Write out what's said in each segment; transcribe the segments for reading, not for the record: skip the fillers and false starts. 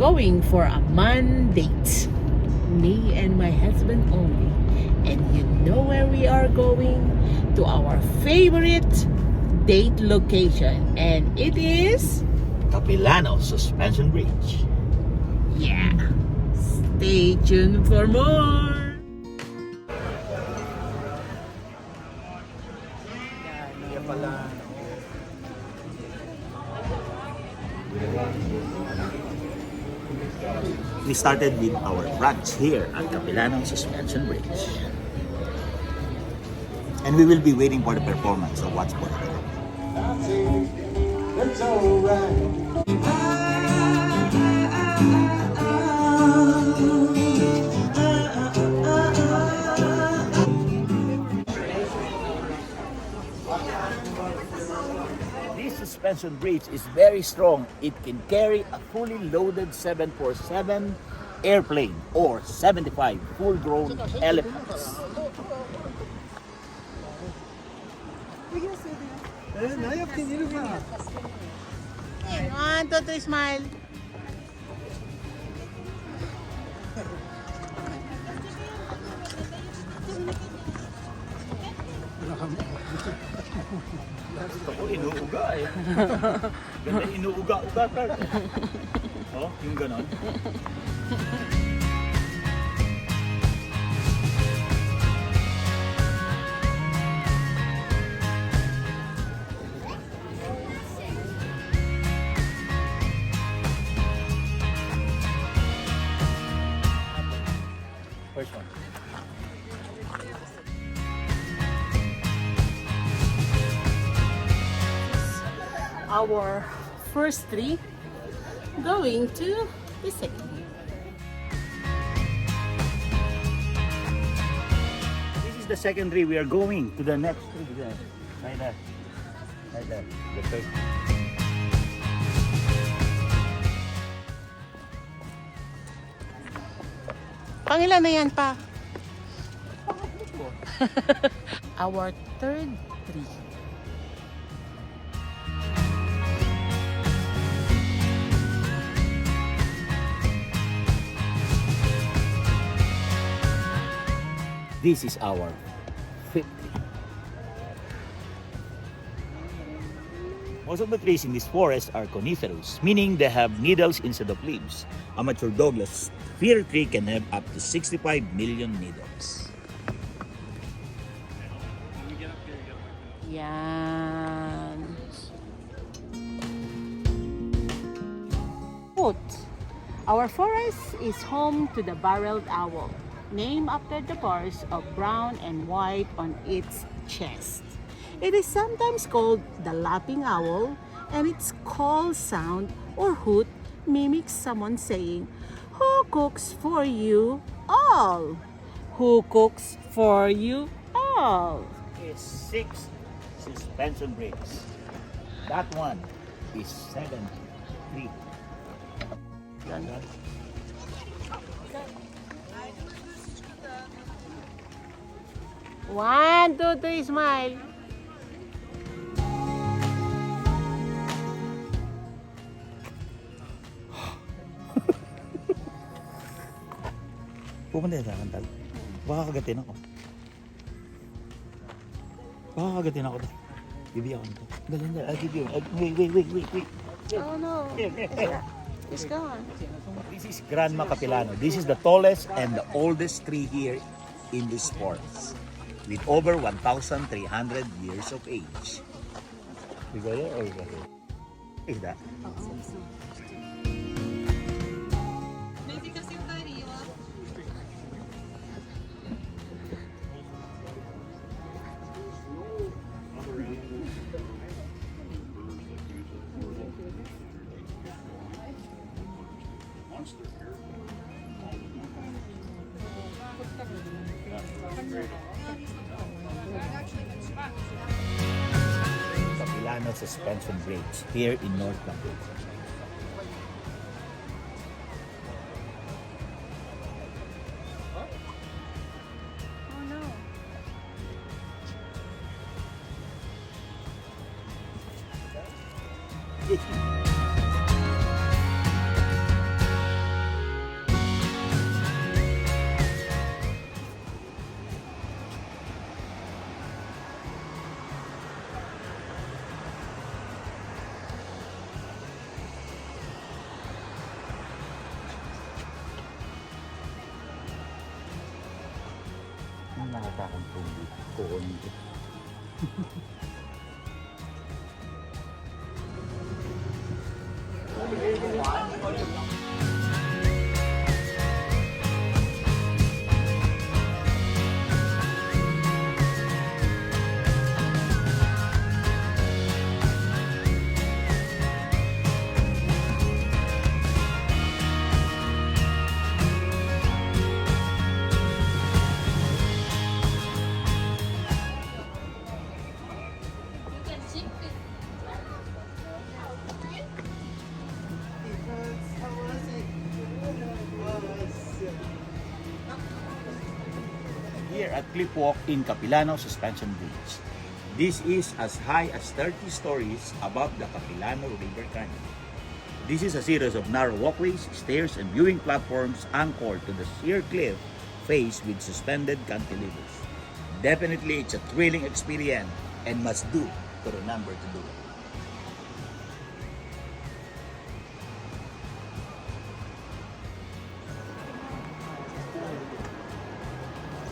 going for a MonDate. Me and my husband only. And you know where we are going? To our favorite date location. And it is Capilano Suspension Bridge. Yeah. Stay tuned for more. We started with our brunch here at Capilano Suspension Bridge. And we will be waiting for the performance, so watch for it. That's alright. This suspension bridge is very strong. It can carry a fully loaded 747 airplane or 75 full-grown elephants. 1, 2, 3, smile. Ako inuuga eh. Ganda inuuga-uga ka. Oh, yung ganon. First one. Our first tree going to the second. This is the second tree. We are going to the next tree. There. Right there. Right there. The first. Pangilan na yan pa? Our third tree. This is our fifth tree. Most of the trees in this forest are coniferous, meaning they have needles instead of leaves. A mature Douglas fir tree can have up to 65 million needles. Yan. Foot. Our forest is home to the barreled owl, named after the bars of brown and white on its chest. It is sometimes called the laughing owl, and its call sound or hoot mimics someone saying, "Who cooks for you all? Who cooks for you all?" Is 6 suspension bridges. That one is 73. One, two, three, smile. Pupunta sa kantal. Baka kagatin ako. Baka kagatin ako. Bibigyan ko nito. Dali. I'll give you. Wait. Oh no. It's gone. This is Grandma Capilano. This is the tallest and the oldest tree here in this forest, with over 1,300 years of age. We go there or we go here? Is that? Capilano Suspension Bridge here in North Cambodia. Oh no. akong pundi. Kundi. Here at Cliff Walk in Capilano Suspension Bridge. This is as high as 30 stories above the Capilano River Canyon. This is a series of narrow walkways, stairs, and viewing platforms anchored to the sheer cliff face with suspended cantilevers. Definitely, it's a thrilling experience and must do to remember to do it.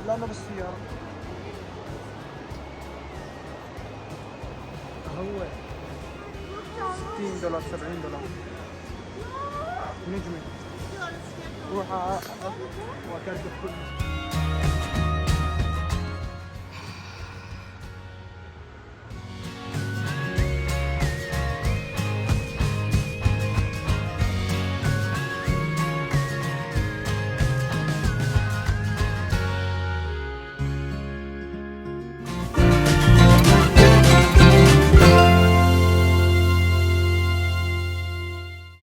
لا انا بالسيارة هو $60 $70 نجمة روح وكركب كله